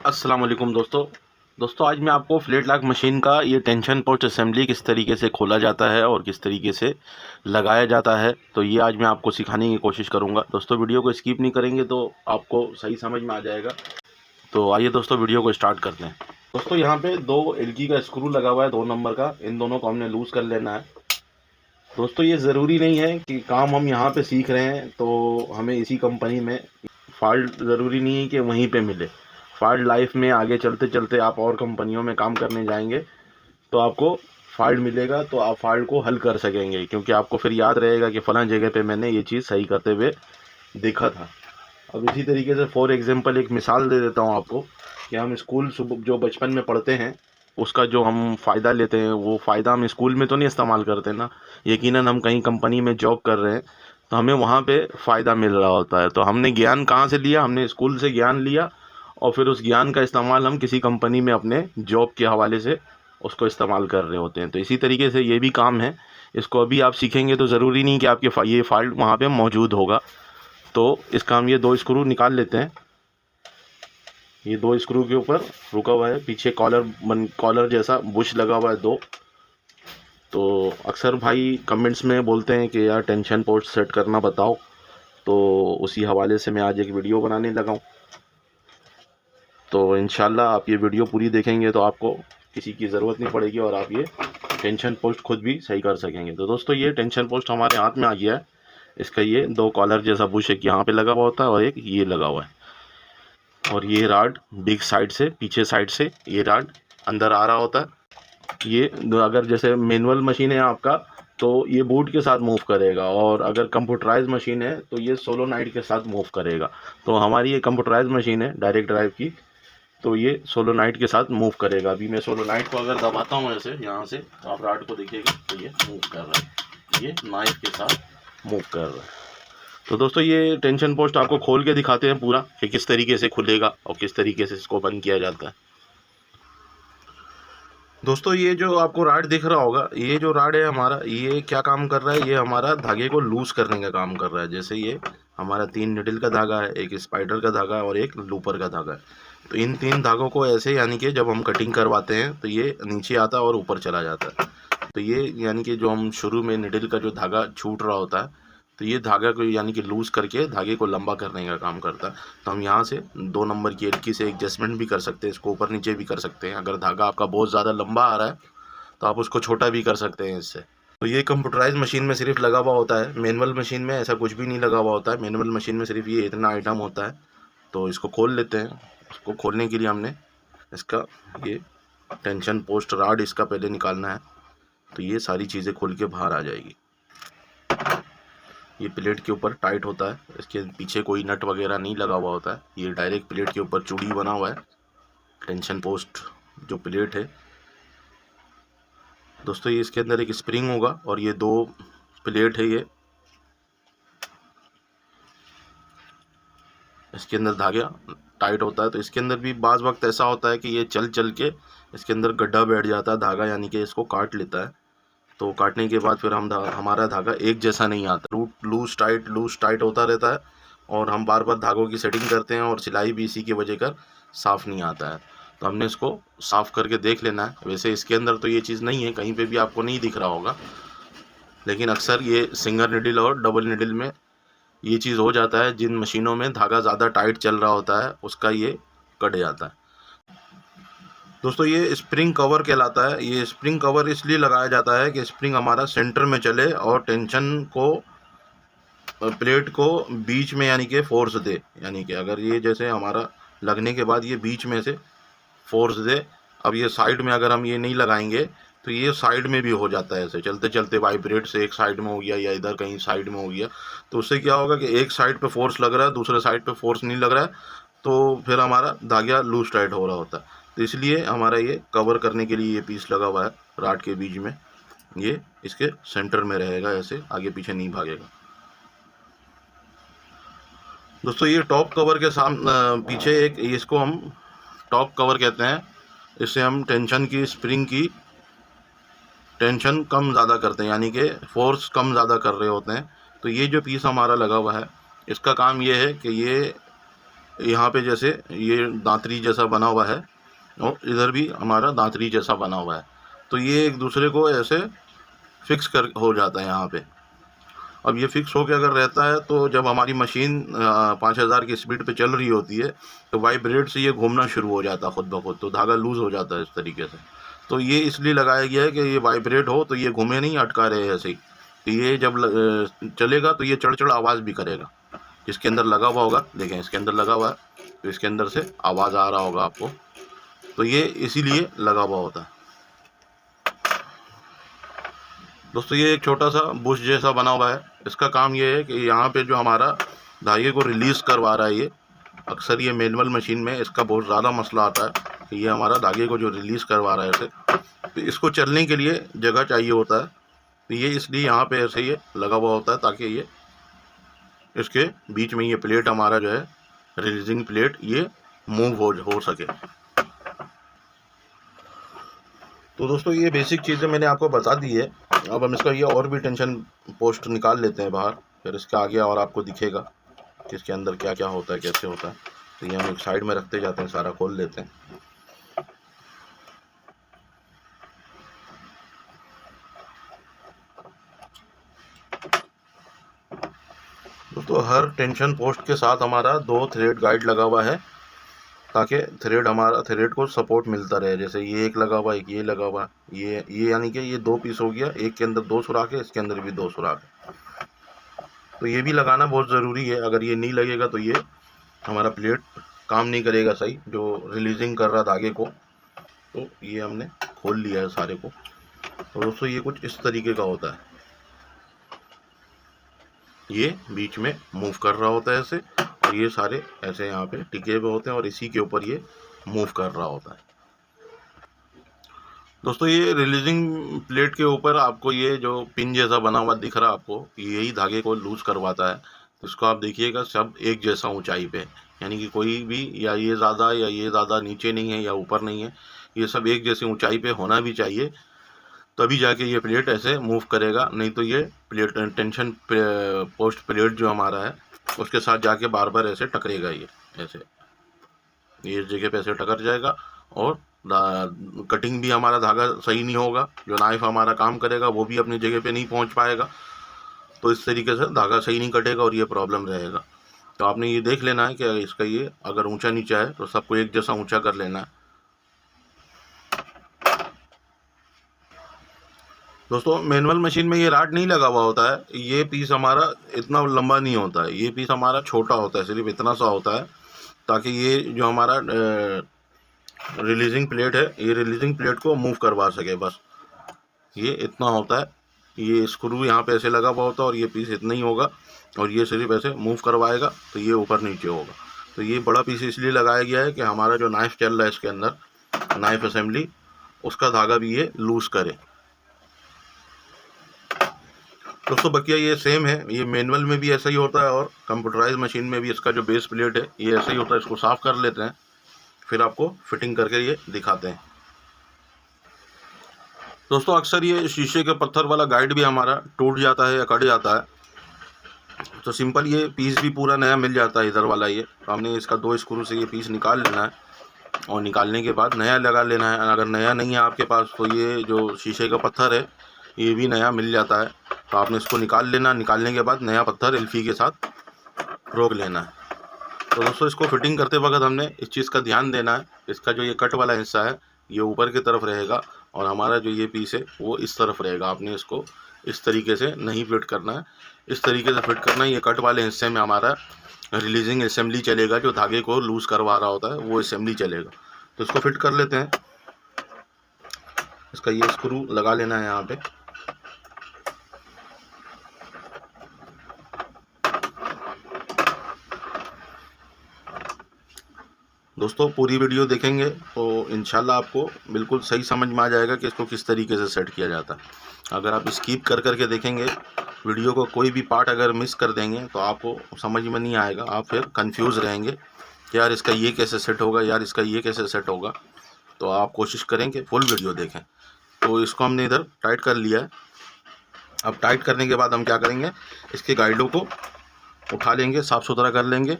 अस्सलाम वालेकुम दोस्तों आज मैं आपको फ्लैट लॉक मशीन का ये टेंशन पोस्ट असेंबली किस तरीके से खोला जाता है और किस तरीके से लगाया जाता है, तो ये आज मैं आपको सिखाने की कोशिश करूंगा। दोस्तों वीडियो को स्किप नहीं करेंगे तो आपको सही समझ में आ जाएगा। तो आइए दोस्तों वीडियो को स्टार्ट करते हैं। दोस्तों यहाँ पे दो एलगी का स्क्रू लगा हुआ है 2 नंबर का, इन दोनों को हमने लूज़ कर लेना है। दोस्तों ये ज़रूरी नहीं है कि काम हम यहाँ पे सीख रहे हैं तो हमें इसी कंपनी में फॉल्ट ज़रूरी नहीं है कि वहीं पे मिले। फॉल्ट लाइफ में आगे चलते चलते आप और कंपनियों में काम करने जाएंगे तो आपको फॉल्ट मिलेगा, तो आप फॉल्ट को हल कर सकेंगे, क्योंकि आपको फिर याद रहेगा कि फ़लाँ जगह पे मैंने ये चीज़ सही करते हुए देखा था। अब इसी तरीके से फॉर एग्जांपल एक मिसाल दे देता हूँ आपको कि हम स्कूल जो बचपन में पढ़ते हैं उसका जो हम फ़ायदा लेते हैं वो फ़ायदा हम स्कूल में तो नहीं इस्तेमाल करते ना। यकीनन हम कहीं कंपनी में जॉब कर रहे हैं तो हमें वहाँ पे फ़ायदा मिल रहा होता है। तो हमने ज्ञान कहाँ से लिया? हमने स्कूल से ज्ञान लिया और फिर उस ज्ञान का इस्तेमाल हम किसी कंपनी में अपने जॉब के हवाले से उसको इस्तेमाल कर रहे होते हैं। तो इसी तरीके से ये भी काम है, इसको अभी आप सीखेंगे तो ज़रूरी नहीं कि आपके ये फॉल्ट वहाँ पे मौजूद होगा। तो इसका हम ये 2 स्क्रू निकाल लेते हैं। ये 2 स्क्रू के ऊपर रुका हुआ है, पीछे कॉलर जैसा बुश लगा हुआ है 2। तो अक्सर भाई कमेंट्स में बोलते हैं कि यार टेंशन पोस्ट सेट करना बताओ, तो उसी हवाले से मैं आज एक वीडियो बनाने लगा हूँ। तो इंशाल्लाह आप ये वीडियो पूरी देखेंगे तो आपको किसी की ज़रूरत नहीं पड़ेगी और आप ये टेंशन पोस्ट खुद भी सही कर सकेंगे। तो दोस्तों ये टेंशन पोस्ट हमारे हाथ में आ गया है। इसका ये 2 कॉलर जैसा बुश एक यहाँ पे लगा हुआ होता है और एक ये लगा हुआ है, और ये राड बिग साइड से पीछे साइड से ये राड अंदर आ रहा होता है। ये अगर जैसे मैनुअल मशीन है आपका तो ये बोर्ड के साथ मूव करेगा, और अगर कंप्यूटराइज मशीन है तो ये सोलोनाइट के साथ मूव करेगा। तो हमारी ये कंप्यूटराइज मशीन है डायरेक्ट ड्राइव की, तो ये सोलोनाइट के साथ मूव करेगा। अभी मैं सोलोनाइट को अगर दबाता हूँ ऐसे यहाँ से तो आप राड को देखिएगा तो ये मूव कर रहा है, ये नाइफ के साथ मूव कर रहा है। तो दोस्तों ये टेंशन पोस्ट आपको खोल के दिखाते हैं पूरा कि किस तरीके से खुलेगा और किस तरीके से इसको बंद किया जाता है। दोस्तों ये जो आपको राड दिख रहा होगा, ये जो राड है हमारा, ये क्या काम कर रहा है? ये हमारा धागे को लूज करने का काम कर रहा है। जैसे ये हमारा 3 निडल का धागा है, एक स्पाइडर का धागा है और एक लूपर का धागा है। तो इन 3 धागों को ऐसे यानी कि जब हम कटिंग करवाते हैं तो ये नीचे आता है और ऊपर चला जाता है। तो ये यानी कि जो हम शुरू में निडल का जो धागा छूट रहा होता है तो ये धागा को यानी कि लूज़ करके धागे को लंबा करने का काम करता है। तो हम यहाँ से 2 नंबर की एलकी से एडजस्टमेंट भी कर सकते हैं, इसको ऊपर नीचे भी कर सकते हैं। अगर धागा आपका बहुत ज़्यादा लंबा आ रहा है तो आप उसको छोटा भी कर सकते हैं इससे। तो ये कंप्यूटराइज मशीन में सिर्फ लगा हुआ होता है, मैनुअल मशीन में ऐसा कुछ भी नहीं लगा हुआ होता है। मैनुअल मशीन में सिर्फ ये इतना आइटम होता है। तो इसको खोल लेते हैं। इसको खोलने के लिए हमने इसका ये टेंशन पोस्ट राड इसका पहले निकालना है। तो ये सारी चीज़ें खुल के बाहर आ जाएगी। ये प्लेट के ऊपर टाइट होता है, इसके पीछे कोई नट वगैरह नहीं लगा हुआ होता है। ये डायरेक्ट प्लेट के ऊपर चूड़ी बना हुआ है टेंशन पोस्ट जो प्लेट है। दोस्तों ये इसके अंदर एक स्प्रिंग होगा और ये 2 प्लेट है, ये इसके अंदर धागा टाइट होता है। तो इसके अंदर भी बाज़ वक्त ऐसा होता है कि ये चल चल के इसके अंदर गड्ढा बैठ जाता है धागा, यानी कि इसको काट लेता है। तो काटने के बाद फिर हमारा धागा एक जैसा नहीं आता, लूज टाइट होता रहता है और हम बार बार धागों की सेटिंग करते हैं और सिलाई भी इसी की वजह कर साफ़ नहीं आता है। तो हमने इसको साफ़ करके देख लेना है। वैसे इसके अंदर तो ये चीज़ नहीं है, कहीं पे भी आपको नहीं दिख रहा होगा, लेकिन अक्सर ये सिंगल निडल और डबल निडल में ये चीज़ हो जाता है। जिन मशीनों में धागा ज़्यादा टाइट चल रहा होता है उसका ये कट जाता है। दोस्तों ये स्प्रिंग कवर कहलाता है। ये स्प्रिंग कवर इसलिए लगाया जाता है कि स्प्रिंग हमारा सेंटर में चले और टेंशन को प्लेट को बीच में यानी कि फोर्स दे, यानी कि अगर ये जैसे हमारा लगने के बाद ये बीच में से फोर्स दे। अब ये साइड में अगर हम ये नहीं लगाएंगे तो ये साइड में भी हो जाता है, ऐसे चलते चलते वाइब्रेट से एक साइड में हो गया या इधर कहीं साइड में हो गया। तो उससे क्या होगा कि एक साइड पे फोर्स लग रहा है, दूसरे साइड पे फोर्स नहीं लग रहा है, तो फिर हमारा धागा लूज टाइट हो रहा होता है। तो इसलिए हमारा ये कवर करने के लिए ये पीस लगा हुआ है राड के बीच में, ये इसके सेंटर में रहेगा, ऐसे आगे पीछे नहीं भागेगा। दोस्तों ये टॉप कवर के पीछे एक, इसको हम टॉप कवर कहते हैं। इससे हम टेंशन की स्प्रिंग की टेंशन कम ज़्यादा करते हैं, यानी कि फोर्स कम ज़्यादा कर रहे होते हैं। तो ये जो पीस हमारा लगा हुआ है इसका काम ये है कि ये यहाँ पे जैसे ये दांतरी जैसा बना हुआ है और इधर भी हमारा दांतरी जैसा बना हुआ है, तो ये एक दूसरे को ऐसे फिक्स कर हो जाता है यहाँ पे। अब ये फिक्स होकर अगर रहता है तो जब हमारी मशीन 5000 की स्पीड पे चल रही होती है तो वाइब्रेट से ये घूमना शुरू हो जाता है खुद ब खुद, तो धागा लूज़ हो जाता है इस तरीके से। तो ये इसलिए लगाया गया है कि ये वाइब्रेट हो तो ये घूमे नहीं, अटका रहे ऐसे ही। तो ये जब चलेगा तो ये चढ़ आवाज़ भी करेगा। इसके अंदर लगा हुआ होगा, देखें इसके अंदर लगा हुआ है, तो इसके अंदर से आवाज़ आ रहा होगा आपको, तो ये इसीलिए लगा हुआ होता है। दोस्तों ये एक छोटा सा बुश जैसा बना हुआ है, इसका काम ये है कि यहाँ पे जो हमारा धागे को रिलीज़ करवा रहा है, ये अक्सर ये मैनुअल मशीन में इसका बहुत ज़्यादा मसला आता है कि ये हमारा धागे को जो रिलीज़ करवा रहा है ऐसे, तो इसको चलने के लिए जगह चाहिए होता है, तो ये इसलिए यहाँ पे ऐसे ये लगा हुआ होता है ताकि ये इसके बीच में ये प्लेट हमारा जो है रिलीजिंग प्लेट ये मूव हो सके। तो दोस्तों ये बेसिक चीज़ें मैंने आपको बता दी है। अब हम इसका ये और भी टेंशन पोस्ट निकाल लेते हैं बाहर, फिर इसके आगे और आपको दिखेगा कि इसके अंदर क्या क्या होता है, कैसे होता है। तो ये हम एक साइड में रखते जाते हैं, सारा खोल लेते हैं। दोस्तों हर टेंशन पोस्ट के साथ हमारा 2 थ्रेड गाइड लगा हुआ है ताकि थ्रेड को सपोर्ट मिलता रहे। जैसे ये एक लगा हुआ, एक ये लगा हुआ, ये यानी कि ये 2 पीस हो गया, एक के अंदर 2 सुराख है, इसके अंदर भी 2 सुराख है। तो ये भी लगाना बहुत ज़रूरी है, अगर ये नहीं लगेगा तो ये हमारा प्लेट काम नहीं करेगा सही, जो रिलीजिंग कर रहा धागे को। तो ये हमने खोल लिया है सारे को। तो दोस्तों ये कुछ इस तरीके का होता है, ये बीच में मूव कर रहा होता है ऐसे, और ये सारे ऐसे यहाँ पे टिके हुए होते हैं और इसी के ऊपर ये मूव कर रहा होता है। दोस्तों ये रिलीजिंग प्लेट के ऊपर आपको ये जो पिन जैसा बना हुआ दिख रहा है आपको, यही धागे को लूज करवाता है। तो इसको आप देखिएगा सब एक जैसा ऊंचाई पे, यानी कि कोई भी या ये ज़्यादा या ये ज़्यादा नीचे नहीं है या ऊपर नहीं है, ये सब एक जैसी ऊंचाई पे होना भी चाहिए, तभी जाके ये प्लेट ऐसे मूव करेगा। नहीं तो ये प्लेट टेंशन पोस्ट प्लेट जो हमारा है उसके साथ जाके बार बार ऐसे टकरेगा, ये ऐसे ये इस जगह पे ऐसे टकर जाएगा और कटिंग भी हमारा धागा सही नहीं होगा, जो नाइफ हमारा काम करेगा वो भी अपनी जगह पे नहीं पहुंच पाएगा। तो इस तरीके से धागा सही नहीं कटेगा और ये प्रॉब्लम रहेगा। तो आपने ये देख लेना है कि इसका ये अगर ऊंचा नीचा है तो सबको एक जैसा ऊंचा कर लेना है। दोस्तों मैनुअल मशीन में ये राड नहीं लगा हुआ होता है, ये पीस हमारा इतना लंबा नहीं होता है, ये पीस हमारा छोटा होता है, सिर्फ इतना सा होता है ताकि ये जो हमारा रिलीजिंग प्लेट है ये रिलीजिंग प्लेट को मूव करवा सके, बस ये इतना होता है। ये स्क्रू यहाँ पे ऐसे लगा हुआ होता है और ये पीस इतना ही होगा और ये सिर्फ ऐसे मूव करवाएगा तो ये ऊपर नीचे होगा। तो ये बड़ा पीस इसलिए लगाया गया है कि हमारा जो नाइफ चल रहा है इसके अंदर नाइफ असेंबली, उसका धागा भी ये लूज करे। दोस्तों बकिया ये सेम है, ये मैनुअल में भी ऐसा ही होता है और कंप्यूटराइज मशीन में भी इसका जो बेस प्लेट है ये ऐसा ही होता है। इसको साफ़ कर लेते हैं फिर आपको फिटिंग करके ये दिखाते हैं। दोस्तों अक्सर ये शीशे के पत्थर वाला गाइड भी हमारा टूट जाता है या कट जाता है, तो सिंपल ये पीस भी पूरा नया मिल जाता है इधर वाला। ये तो हमने इसका 2 स्क्रू से ये पीस निकाल लेना है और निकालने के बाद नया लगा लेना है। अगर नया नहीं है आपके पास तो ये जो शीशे का पत्थर है ये भी नया मिल जाता है, तो आपने इसको निकाल लेना। निकालने के बाद नया पत्थर एल्फी के साथ रोक लेना है। तो दोस्तों इसको फिटिंग करते वक्त हमने इस चीज़ का ध्यान देना है, इसका जो ये कट वाला हिस्सा है ये ऊपर की तरफ रहेगा और हमारा जो ये पीस है वो इस तरफ रहेगा। आपने इसको इस तरीके से नहीं फिट करना है, इस तरीके से फिट करना है। ये कट वाले हिस्से में हमारा रिलीजिंग असेंबली चलेगा, जो धागे को लूज़ करवा रहा होता है वो असेंबली चलेगा। तो इसको फिट कर लेते हैं। इसका ये स्क्रू लगा लेना है यहाँ पे। दोस्तों पूरी वीडियो देखेंगे तो इंशाल्लाह आपको बिल्कुल सही समझ में आ जाएगा कि इसको किस तरीके से सेट किया जाता है। अगर आप स्किप कर करके देखेंगे वीडियो को, कोई भी पार्ट अगर मिस कर देंगे तो आपको समझ में नहीं आएगा, आप फिर कंफ्यूज रहेंगे कि यार इसका ये कैसे सेट होगा, यार इसका ये कैसे सेट होगा। तो आप कोशिश करें कि फुल वीडियो देखें। तो इसको हमने इधर टाइट कर लिया है। अब टाइट करने के बाद हम क्या करेंगे, इसके गाइडों को उठा लेंगे, साफ़ सुथरा कर लेंगे।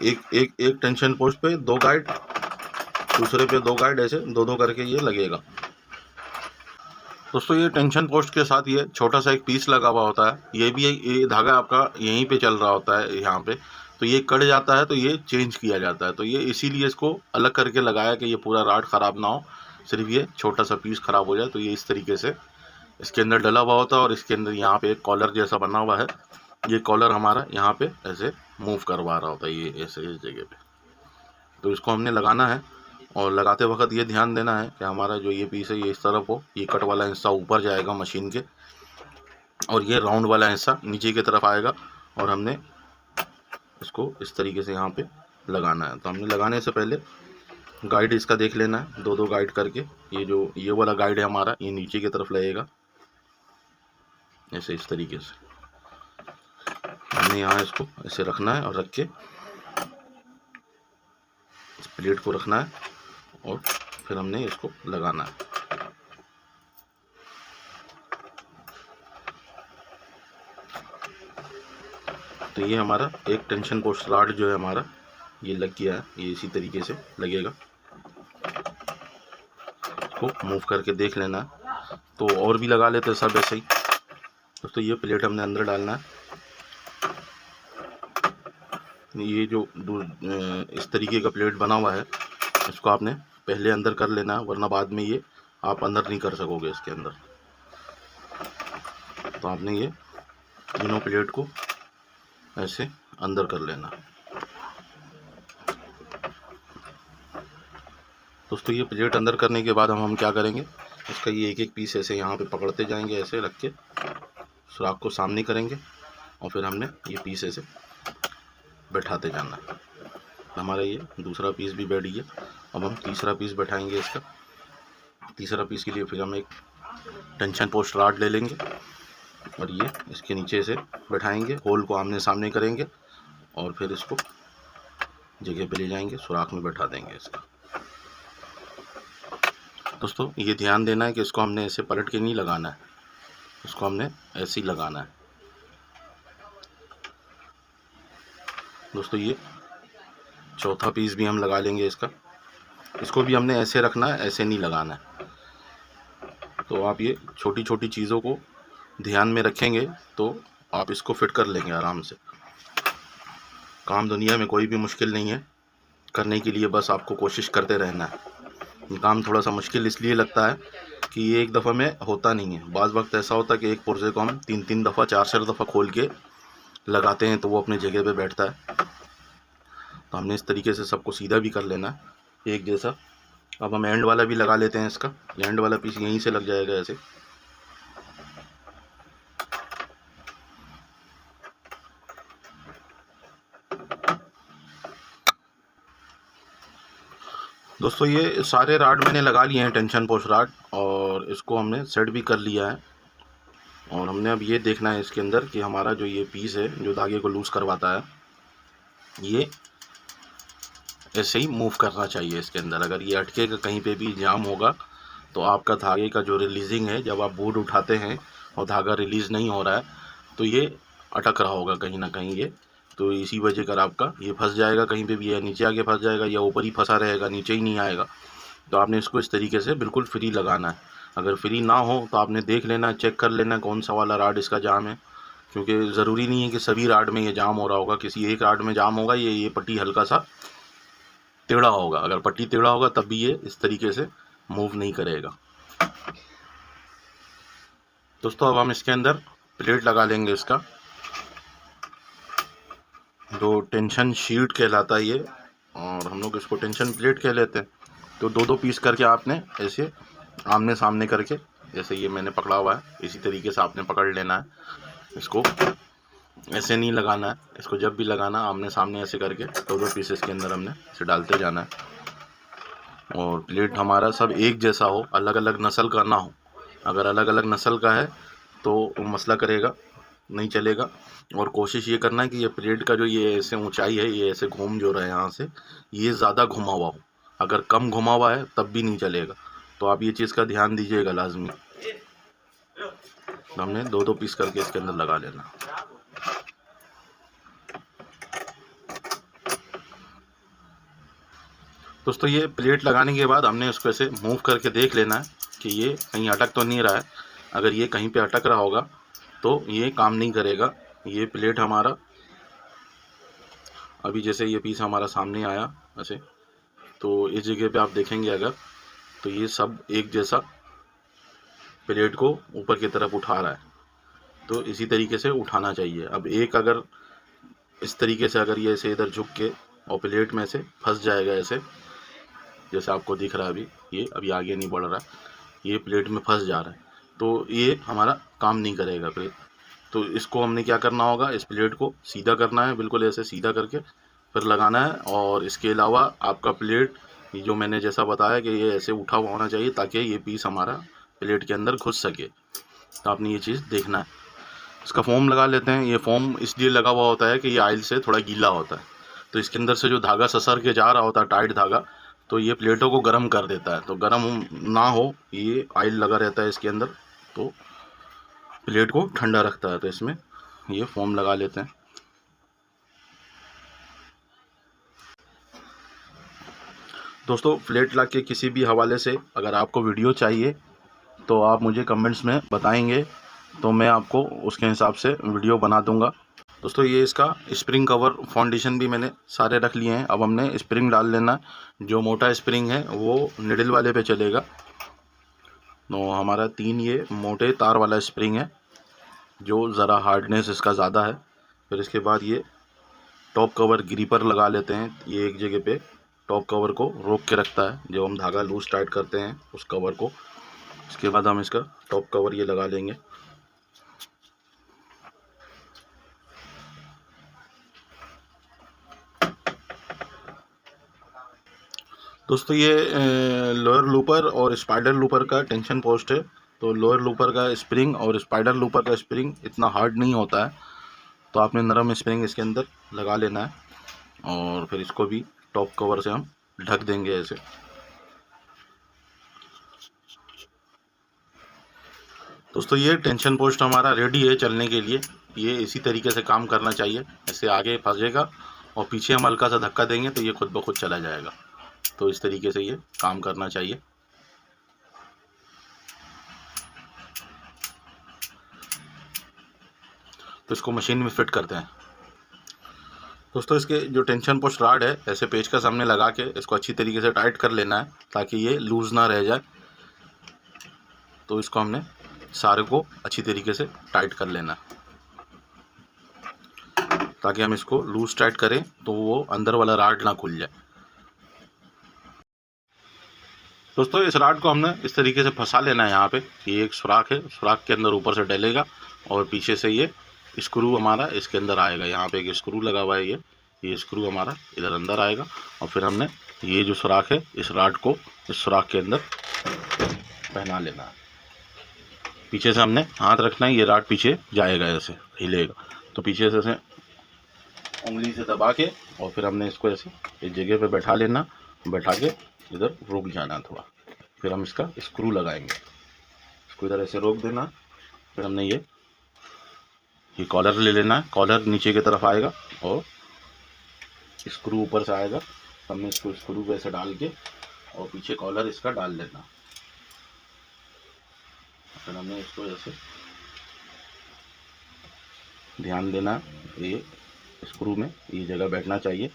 एक टेंशन पोस्ट पे 2 गाइड, दूसरे पे 2 गाइड, ऐसे 2-2 करके ये लगेगा। दोस्तों ये टेंशन पोस्ट के साथ ये छोटा सा एक पीस लगा हुआ होता है, ये भी ये धागा आपका यहीं पे चल रहा होता है यहाँ पे, तो ये कट जाता है तो ये चेंज किया जाता है। तो ये इसीलिए इसको अलग करके लगाया कि ये पूरा राड ख़राब ना हो, सिर्फ ये छोटा सा पीस ख़राब हो जाए। तो ये इस तरीके से इसके अंदर डला हुआ होता है और इसके अंदर यहाँ पे एक कॉलर जैसा बना हुआ है, ये कॉलर हमारा यहाँ पे ऐसे मूव करवा रहा होता है, ये ऐसे इस जगह पे। तो इसको हमने लगाना है और लगाते वक्त ये ध्यान देना है कि हमारा जो ये पीस है ये इस तरफ हो, ये कट वाला हिस्सा ऊपर जाएगा मशीन के और ये राउंड वाला हिस्सा नीचे की तरफ आएगा और हमने इसको इस तरीके से यहाँ पे लगाना है। तो हमने लगाने से पहले गाइड इसका देख लेना है, 2-2 गाइड करके। ये वाला गाइड है हमारा, ये नीचे की तरफ लगेगा ऐसे, इस तरीके से हमने यहाँ इसको ऐसे रखना है और रख के इस प्लेट को रखना है और फिर हमने इसको लगाना है। तो ये हमारा एक टेंशन पोस्ट राड जो है हमारा ये लग गया है, ये इसी तरीके से लगेगा। इसको मूव करके देख लेना है, तो और भी लगा लेते हैं सब ऐसे ही। दोस्तों ये प्लेट हमने अंदर डालना है, ये जो इस तरीके का प्लेट बना हुआ है इसको आपने पहले अंदर कर लेना है, वरना बाद में ये आप अंदर नहीं कर सकोगे इसके अंदर। तो आपने ये तीनों प्लेट को ऐसे अंदर कर लेना। दोस्तों ये प्लेट अंदर करने के बाद हम क्या करेंगे, इसका ये एक पीस ऐसे यहाँ पे पकड़ते जाएंगे, ऐसे रख के सुराख को सामने करेंगे और फिर हमने ये पीस ऐसे बैठाते जाना है। हमारा ये दूसरा पीस भी बैठ गया। अब हम तीसरा पीस बैठाएंगे इसका। तीसरा पीस के लिए फिर हम एक टेंशन पोस्ट राड ले लेंगे और ये इसके नीचे से बैठाएंगे, होल को आमने सामने करेंगे और फिर इसको जगह पे ले जाएंगे, सुराख में बैठा देंगे इसका। दोस्तों ये ध्यान देना है कि इसको हमने ऐसे पलट के नहीं लगाना है, इसको हमने ऐसे ही लगाना है। दोस्तों ये चौथा पीस भी हम लगा लेंगे इसका, इसको भी हमने ऐसे रखना है, ऐसे नहीं लगाना है। तो आप ये छोटी छोटी चीज़ों को ध्यान में रखेंगे तो आप इसको फिट कर लेंगे आराम से। काम दुनिया में कोई भी मुश्किल नहीं है, करने के लिए बस आपको कोशिश करते रहना है। ये काम थोड़ा सा मुश्किल इसलिए लगता है कि ये एक दफ़ा में होता नहीं है। बाज़ वक्त ऐसा होता है कि एक पुर्जे को हम 3-3 दफ़ा 4-4 दफ़ा खोल के लगाते हैं तो वो अपने जगह पे बैठता है। तो हमने इस तरीके से सबको सीधा भी कर लेना है एक जैसा। अब हम एंड वाला भी लगा लेते हैं इसका, एंड वाला पीस यहीं से लग जाएगा ऐसे। दोस्तों ये सारे राड मैंने लगा लिए हैं, टेंशन पोस्ट राड, और इसको हमने सेट भी कर लिया है। और हमने अब ये देखना है इसके अंदर कि हमारा जो ये पीस है जो धागे को लूज़ करवाता है ये ऐसे ही मूव करना चाहिए इसके अंदर। अगर ये अटकेगा कहीं पे भी जाम होगा तो आपका धागे का जो रिलीजिंग है, जब आप बोर्ड उठाते हैं और धागा रिलीज़ नहीं हो रहा है तो ये अटक रहा होगा कहीं ना कहीं ये। तो इसी वजह कर आपका ये फंस जाएगा कहीं पे भी, या नीचे आके फंस जाएगा या ऊपर ही फंसा रहेगा, नीचे ही नहीं आएगा। तो आपने इसको इस तरीके से बिल्कुल फ्री लगाना है। अगर फ्री ना हो तो आपने देख लेना, चेक कर लेना कौन सा वाला राड इसका जाम है, क्योंकि ज़रूरी नहीं है कि सभी राड में ये जाम हो रहा होगा। किसी एक राड में जाम होगा, ये पट्टी हल्का सा टेढ़ा होगा। अगर पट्टी टेढ़ा होगा तब भी ये इस तरीके से मूव नहीं करेगा। दोस्तों अब हम इसके अंदर प्लेट लगा लेंगे इसका, जो टेंशन शीट कहलाता है ये, और हम लोग इसको टेंशन प्लेट कह लेते हैं। तो 2-2 पीस करके आपने ऐसे आमने सामने करके, जैसे ये मैंने पकड़ा हुआ है इसी तरीके से आपने पकड़ लेना है। इसको ऐसे नहीं लगाना है, इसको जब भी लगाना आमने सामने ऐसे करके 2-2 पीस इसके अंदर हमने इसे डालते जाना है। और प्लेट हमारा सब एक जैसा हो, अलग अलग नस्ल का ना हो। अगर अलग अलग नस्ल का है तो मसला करेगा, नहीं चलेगा। और कोशिश ये करना है कि ये प्लेट का जो ये ऐसे ऊंचाई है, ये ऐसे घूम जो रहा है यहाँ से, ये ज़्यादा घुमा हुआ हो। अगर कम घुमा हुआ है तब भी नहीं चलेगा। तो आप ये चीज़ का ध्यान दीजिएगा लाजमी। तो हमने 2-2 पीस करके इसके अंदर लगा लेना। दोस्तों ये प्लेट लगाने के बाद हमने उसको ऐसे मूव करके देख लेना है कि ये कहीं अटक तो नहीं रहा है। अगर ये कहीं पे अटक रहा होगा तो ये काम नहीं करेगा। ये प्लेट हमारा अभी जैसे ये पीस हमारा सामने आया ऐसे, तो इस जगह पे आप देखेंगे अगर, तो ये सब एक जैसा प्लेट को ऊपर की तरफ उठा रहा है। तो इसी तरीके से उठाना चाहिए। अब एक अगर इस तरीके से अगर ये ऐसे इधर झुक के और प्लेट में से फंस जाएगा ऐसे, जैसे आपको दिख रहा है अभी, ये अभी आगे नहीं बढ़ रहा है, ये प्लेट में फंस जा रहा है, तो ये हमारा काम नहीं करेगा प्लेट। तो इसको हमने क्या करना होगा, इस प्लेट को सीधा करना है, बिल्कुल ऐसे सीधा करके फिर लगाना है। और इसके अलावा आपका प्लेट ये जो मैंने जैसा बताया कि ये ऐसे उठा हुआ होना चाहिए ताकि ये पीस हमारा प्लेट के अंदर घुस सके। तो आपने ये चीज़ देखना है। इसका फोम लगा लेते हैं। ये फोम इसलिए लगा हुआ होता है कि ये ऑयल से थोड़ा गीला होता है, तो इसके अंदर से जो धागा ससर के जा रहा होता है, टाइट धागा, तो ये प्लेटों को गर्म कर देता है। तो गर्म ना हो, ये ऑयल लगा रहता है इसके अंदर, तो प्लेट को ठंडा रखता है। तो इसमें ये फोम लगा लेते हैं। दोस्तों फ्लैट लॉक के किसी भी हवाले से अगर आपको वीडियो चाहिए तो आप मुझे कमेंट्स में बताएंगे, तो मैं आपको उसके हिसाब से वीडियो बना दूंगा। दोस्तों ये इसका स्प्रिंग कवर फाउंडेशन भी मैंने सारे रख लिए हैं। अब हमने स्प्रिंग डाल लेना है। जो मोटा स्प्रिंग है वो निडल वाले पे चलेगा। तो हमारा 3 ये मोटे तार वाला स्प्रिंग है जो ज़रा हार्डनेस इसका ज़्यादा है। फिर इसके बाद ये टॉप कवर ग्रीपर लगा लेते हैं। ये एक जगह पे टॉप कवर को रोक के रखता है, जब हम धागा लूज टाइट करते हैं उस कवर को। इसके बाद हम इसका टॉप कवर ये लगा लेंगे। दोस्तों ये लोअर लूपर और स्पाइडर लूपर का टेंशन पोस्ट है। तो लोअर लूपर का स्प्रिंग और स्पाइडर लूपर का स्प्रिंग इतना हार्ड नहीं होता है, तो आपने नरम स्प्रिंग इसके अंदर लगा लेना है। और फिर इसको भी टॉप कवर से हम ढक देंगे ऐसे। दोस्तों ये टेंशन पोस्ट हमारा रेडी है चलने के लिए। ये इसी तरीके से काम करना चाहिए। ऐसे आगे फंसेगा और पीछे हम हल्का सा धक्का देंगे तो ये खुद ब खुद चला जाएगा। तो इस तरीके से ये काम करना चाहिए। तो इसको मशीन में फिट करते हैं। दोस्तों इसके जो टेंशन पोस्ट रॉड है, ऐसे पेचकस हमने लगा के इसको अच्छी तरीके से टाइट कर लेना है ताकि ये लूज़ ना रह जाए। तो इसको हमने सारे को अच्छी तरीके से टाइट कर लेना है ताकि हम इसको लूज टाइट करें तो वो अंदर वाला रॉड ना खुल जाए। दोस्तों इस रॉड को हमने इस तरीके से फंसा लेना है। यहाँ पे ये एक सुराख है, सुराख के अंदर ऊपर से डलेगा और पीछे से ये स्क्रू हमारा इसके अंदर आएगा। यहाँ पे एक स्क्रू लगा हुआ है, ये स्क्रू हमारा इधर अंदर आएगा। और फिर हमने ये जो सुराख है इस रॉड को इस सुराख के अंदर पहना लेना है। पीछे से हमने हाथ रखना है, ये रॉड पीछे जाएगा, ऐसे हिलेगा। तो पीछे से उंगली से दबा के और फिर हमने इसको ऐसे इस जगह पे बैठा लेना, बैठा के इधर रुक जाना थोड़ा। फिर हम इसका स्क्रू लगाएंगे, इसको इधर ऐसे रोक देना। फिर हमने ये कॉलर ले लेना है। कॉलर नीचे की तरफ आएगा और स्क्रू ऊपर से आएगा। हमने इसको स्क्रू पे ऐसे डाल के और पीछे कॉलर इसका डाल लेना। फिर हमने इसको ऐसे ध्यान देना, ये स्क्रू में ये जगह बैठना चाहिए।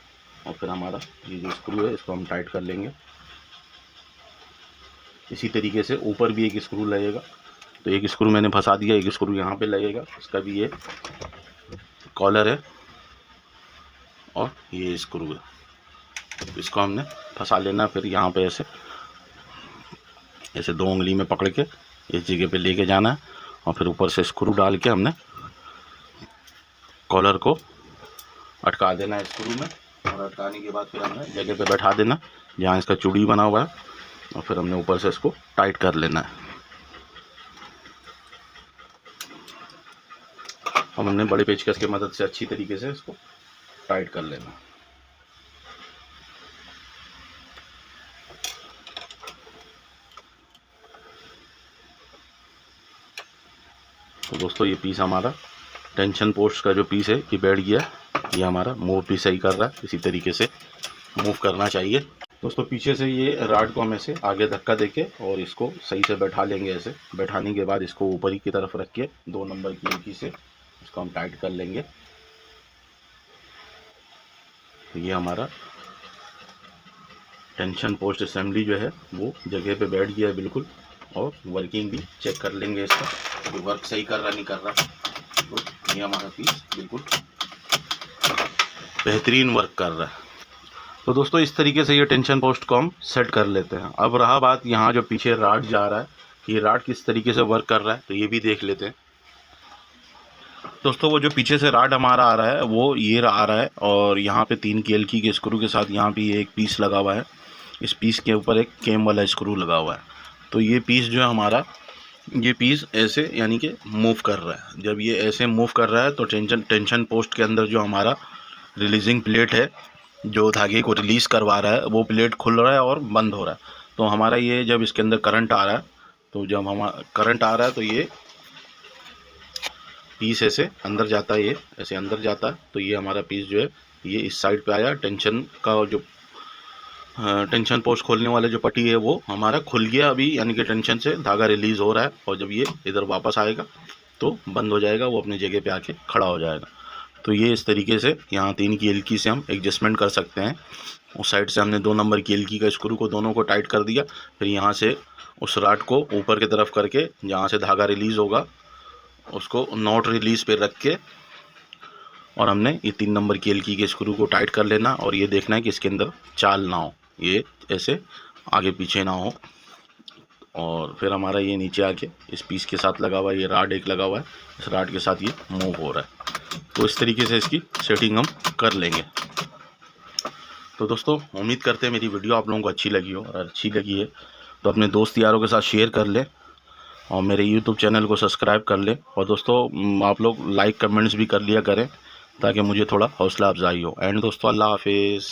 और फिर हमारा ये जो स्क्रू है इसको हम टाइट कर लेंगे। इसी तरीके से ऊपर भी एक स्क्रू लगेगा। तो एक स्क्रू मैंने फंसा दिया, एक स्क्रू यहाँ पे लगेगा। इसका भी ये कॉलर है और ये स्क्रू है, तो इसको हमने फंसा लेना। फिर यहाँ पे ऐसे ऐसे 2 उंगली में पकड़ के इस जगह पे लेके जाना है और फिर ऊपर से स्क्रू डाल के हमने कॉलर को अटका देना है स्क्रू में। और अटकाने के बाद फिर हमने जगह पे बैठा देना जहाँ इसका चूड़ी बना हुआ है। और फिर हमने ऊपर से इसको टाइट कर लेना है। अब हमने बड़े पेचकस की मदद से अच्छी तरीके से इसको टाइट कर लेना। तो दोस्तों ये पीस हमारा टेंशन पोस्ट का जो पीस है ये बैठ गया। ये हमारा मूव भी सही कर रहा है, इसी तरीके से मूव करना चाहिए। दोस्तों पीछे से ये राड को हम ऐसे आगे धक्का देके और इसको सही से बैठा लेंगे। ऐसे बैठाने के बाद इसको ऊपर ही की तरफ रख के 2 नंबर की एलकी से इसको हम टाइट कर लेंगे। तो ये हमारा टेंशन पोस्ट असेंबली जो है वो जगह पे बैठ गया है बिल्कुल। और वर्किंग भी चेक कर लेंगे इसका, तो वर्क सही कर रहा नहीं कर रहा। तो ये हमारा पीस बिल्कुल बेहतरीन वर्क कर रहा है। तो दोस्तों इस तरीके से ये टेंशन पोस्ट को हम सेट कर लेते हैं। अब रहा बात यहाँ जो पीछे राड जा रहा है, ये राड किस तरीके से वर्क कर रहा है तो ये भी देख लेते हैं। दोस्तों वो जो पीछे से राड हमारा आ रहा है वो ये आ रहा है और यहाँ पे 3 KLK के स्क्रू के साथ यहाँ पे एक पीस लगा हुआ है। इस पीस के ऊपर एक केम वाला स्क्रू लगा हुआ है। तो ये पीस जो है हमारा, ये पीस ऐसे यानी कि मूव कर रहा है। जब ये ऐसे मूव कर रहा है तो टेंशन पोस्ट के अंदर जो हमारा रिलीजिंग प्लेट है जो धागे को रिलीज़ करवा रहा है, वो प्लेट खुल रहा है और बंद हो रहा है। तो हमारा ये जब इसके अंदर करंट आ रहा है, तो जब हमारा करंट आ रहा है तो ये पीस ऐसे अंदर जाता है, ये ऐसे अंदर जाता है। तो ये हमारा पीस जो है ये इस साइड पे आया। टेंशन का जो टेंशन पोस्ट खोलने वाला जो पट्टी है वो हमारा खुल गया अभी, यानी कि टेंशन से धागा रिलीज़ हो रहा है। और जब ये इधर वापस आएगा तो बंद हो जाएगा, वो अपनी जगह पे आके खड़ा हो जाएगा। तो ये इस तरीके से यहाँ 3 KLK से हम एडजस्टमेंट कर सकते हैं। उस साइड से हमने 2 नंबर KLK का स्क्रू को दोनों को टाइट कर दिया। फिर यहाँ से उस राड को ऊपर की तरफ करके जहाँ से धागा रिलीज़ होगा उसको नॉट रिलीज़ पे रख के और हमने ये 3 नंबर KLK के स्क्रू को टाइट कर लेना। और ये देखना है कि इसके अंदर चाल ना हो, ये ऐसे आगे पीछे ना हो। और फिर हमारा ये नीचे आके इस पीस के साथ लगा हुआ है, ये राड एक लगा हुआ है, इस राड के साथ ये मूव हो रहा है। तो इस तरीके से इसकी सेटिंग हम कर लेंगे। तो दोस्तों उम्मीद करते हैं मेरी वीडियो आप लोगों को अच्छी लगी हो, और अच्छी लगी है तो अपने दोस्त यारों के साथ शेयर कर लें और मेरे YouTube चैनल को सब्सक्राइब कर लें। और दोस्तों आप लोग लाइक कमेंट्स भी कर लिया करें ताकि मुझे थोड़ा हौसला अफजाई हो। एंड दोस्तों अल्लाह हाफिज़।